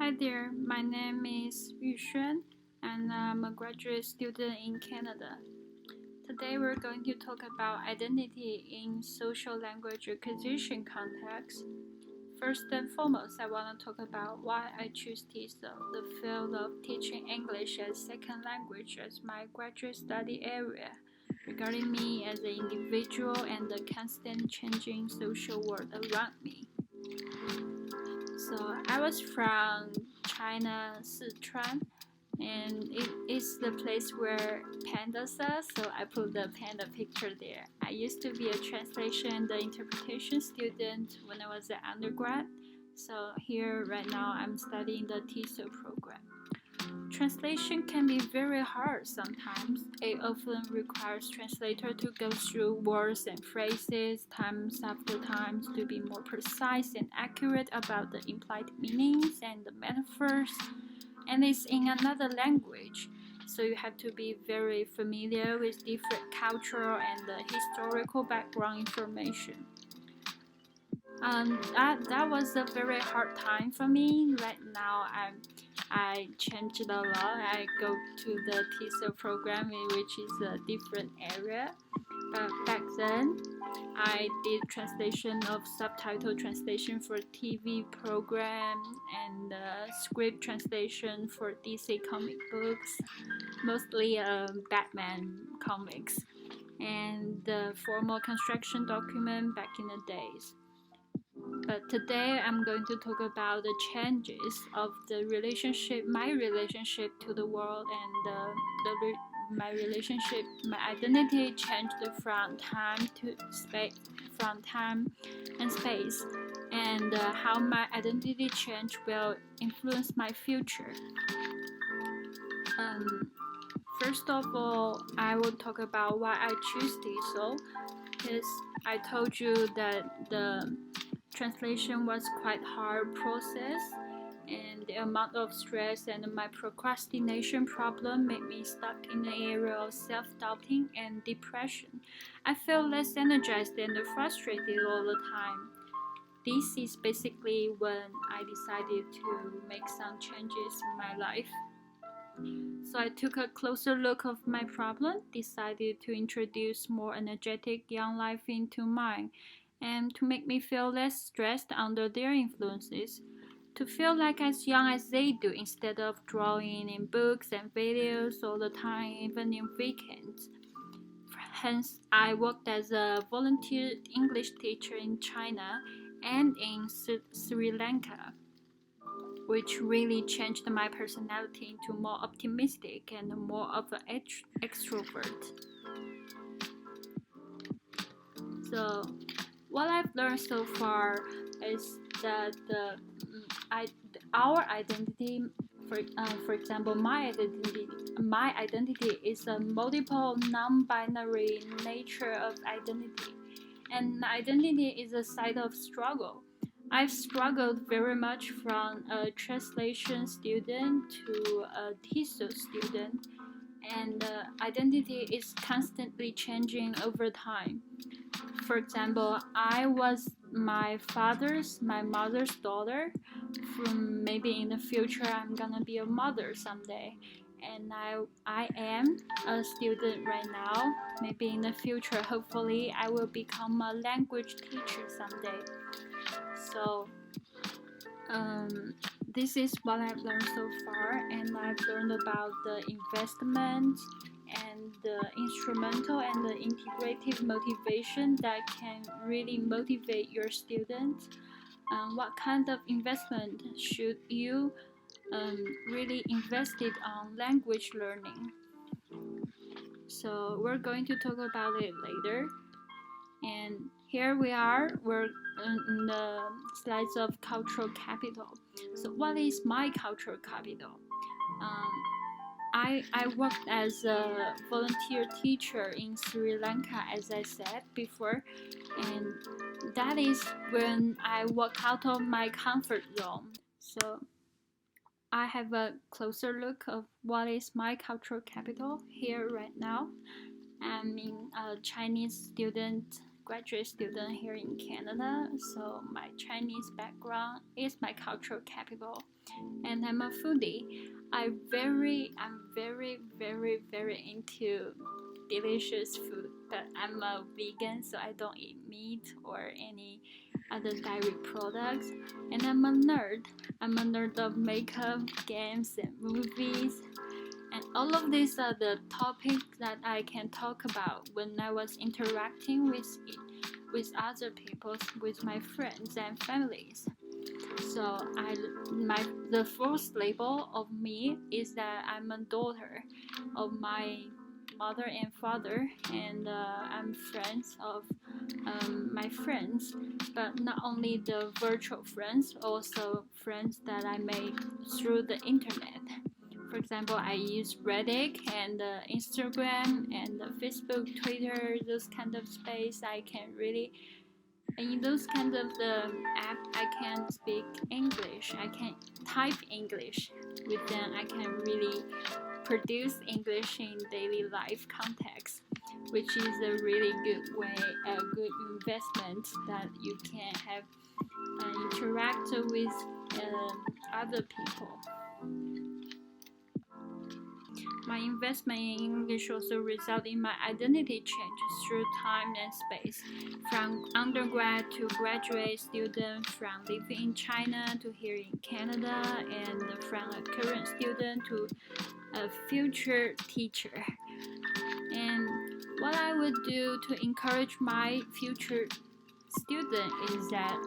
Hi there, my name is Yuxuan and I'm a graduate student in Canada. Today we're going to talk about identity in social language acquisition context. First and foremost, I want to talk about why I choose TESOL, the field of teaching English as second language, as my graduate study area, regarding me as an individual and the constant changing social world around me. So I was from China, Sichuan, and it is the place where pandas are, so I put the panda picture there. I used to be a translation and interpretation student when I was an undergrad, so here right now I'm studying the TESOL program. Translation can be very hard sometimes. It often requires translator to go through words and phrases times after times to be more precise and accurate about the implied meanings and the metaphors. And it's in another language, so you have to be very familiar with different cultural and historical background information. That was a very hard time for me. Right now, I changed a lot. I go to the TESOL program, which is a different area. But back then, I did translation of subtitle translation for TV program and script translation for DC comic books, mostly Batman comics, and the formal construction document back in the days. But today I'm going to talk about the changes of the relationship, my relationship to the world, and my relationship, my identity changed from time to space, from time and space, and how my identity change will influence my future. First of all, I will talk about why I choose TESOL, because I told you that the translation was quite hard process, and the amount of stress and my procrastination problem made me stuck in the area of self-doubting and depression. I felt less energized and frustrated all the time. This is basically when I decided to make some changes in my life. So I took a closer look of my problem, decided to introduce more energetic young life into mine, and to make me feel less stressed under their influences, to feel like as young as they do instead of drawing in books and videos all the time, even in weekends. Hence, I worked as a volunteer English teacher in China and in Sri Lanka, which really changed my personality into more optimistic and more of an extrovert. So, what I've learned so far is that our identity, for example, my identity is a multiple non-binary nature of identity, and identity is a side of struggle. I've struggled very much from a translation student to a TESOL student, and identity is constantly changing over time. For example, I was my mother's daughter. From maybe in the future, I'm gonna be a mother someday. And I am a student right now. Maybe in the future, hopefully, I will become a language teacher someday. So, this is what I've learned so far, and I've learned about the investment and the instrumental and the integrative motivation that can really motivate your students. What kind of investment should you really invest it on language learning? So we're going to talk about it later. And here we are, we're in the slides of cultural capital. So what is my cultural capital? I worked as a volunteer teacher in Sri Lanka, as I said before, and that is when I walk out of my comfort zone. So I have a closer look of what is my cultural capital here right now. I'm in a Chinese student graduate student here in Canada, so my Chinese background is my cultural capital, and I'm a foodie. I'm very into delicious food, but I'm a vegan, so I don't eat meat or any other dairy products. And I'm a nerd. I'm a nerd of makeup, games, and movies. And all of these are the topics that I can talk about when I was interacting with other people, with my friends and families. So the first label of me is that I'm a daughter of my mother and father, and I'm friends of my friends, but not only the virtual friends, also friends that I made through the internet. For example, I use Reddit and Instagram and Facebook, Twitter, those kind of space. I can really, in those kind of the app, I can speak English. I can type English with them. I can really produce English in daily life context, which is a really good way, a good investment that you can have interact with other people. My investment in English also result in my identity change through time and space. From undergrad to graduate student, from living in China to here in Canada, and from a current student to a future teacher. And what I would do to encourage my future student is that,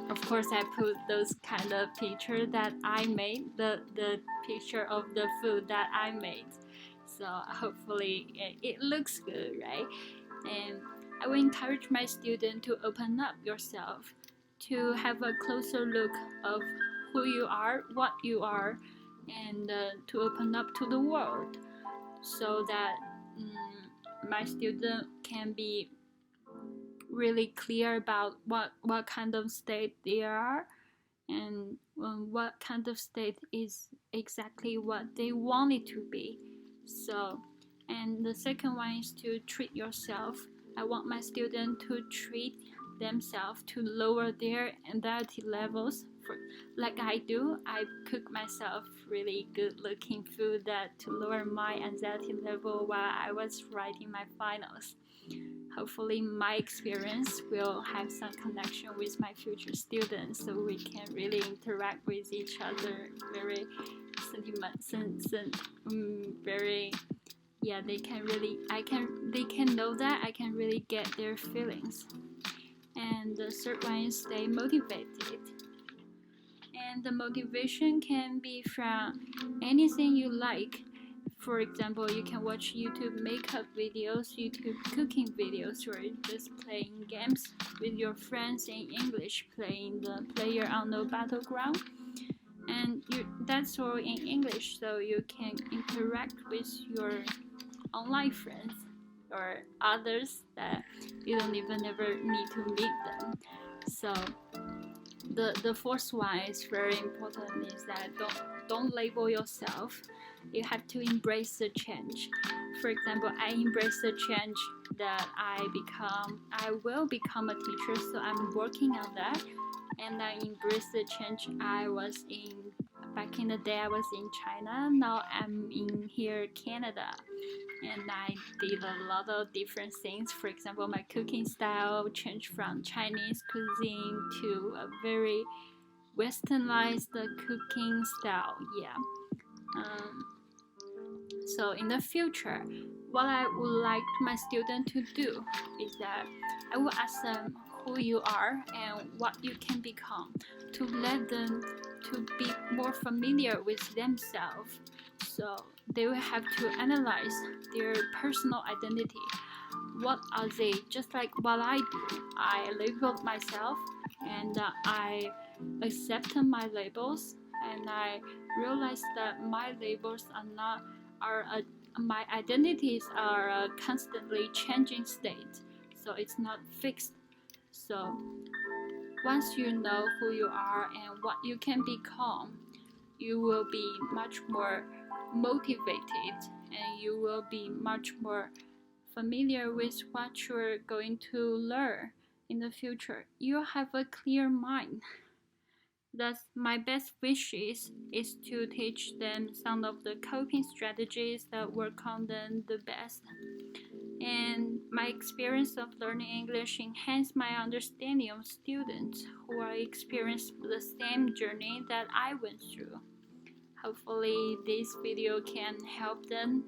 of course, I put those kind of picture that I made, the picture of the food that I made. So hopefully it looks good, right? And I will encourage my student to open up yourself, to have a closer look of who you are, what you are, and to open up to the world, so that my student can be really clear about what kind of state they are, and what kind of state is exactly what they want it to be. So, and the second one is to treat yourself. I want my student to treat themselves, to lower their anxiety levels. Like I do, I cook myself really good looking food that to lower my anxiety level while I was writing my finals. Hopefully my experience will have some connection with my future students, so we can really interact with each other very very, yeah, they can know that I can really get their feelings. And the third one is stay motivated. And the motivation can be from anything you like. For example, you can watch YouTube makeup videos, YouTube cooking videos, or just playing games with your friends in English, playing the player on the battleground. And that's all in English, so you can interact with your online friends or others that you don't even ever need to meet them. So the fourth one is very important, is that don't label yourself. You have to embrace the change. For example, I embrace the change that I will become a teacher, so I'm working on that. And I embrace the change back in the day I was in China, now I'm in here Canada. And I did a lot of different things. For example, my cooking style changed from Chinese cuisine to a very westernized cooking style. So in the future, what I would like my students to do is that I will ask them who you are and what you can become, to let them to be more familiar with themselves. So they will have to analyze their personal identity. What are they? Just like what I do. I labeled myself, and I accept my labels, and I realized that my labels my identities are a constantly changing state, so it's not fixed. So once you know who you are and what you can become, you will be much more motivated, and you will be much more familiar with what you're going to learn in the future. You have a clear mind. Thus, my best wishes is to teach them some of the coping strategies that work on them the best. And my experience of learning English enhanced my understanding of students who are experiencing the same journey that I went through. Hopefully, this video can help them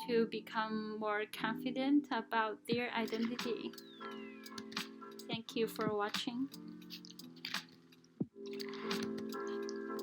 to become more confident about their identity. Thank you for watching.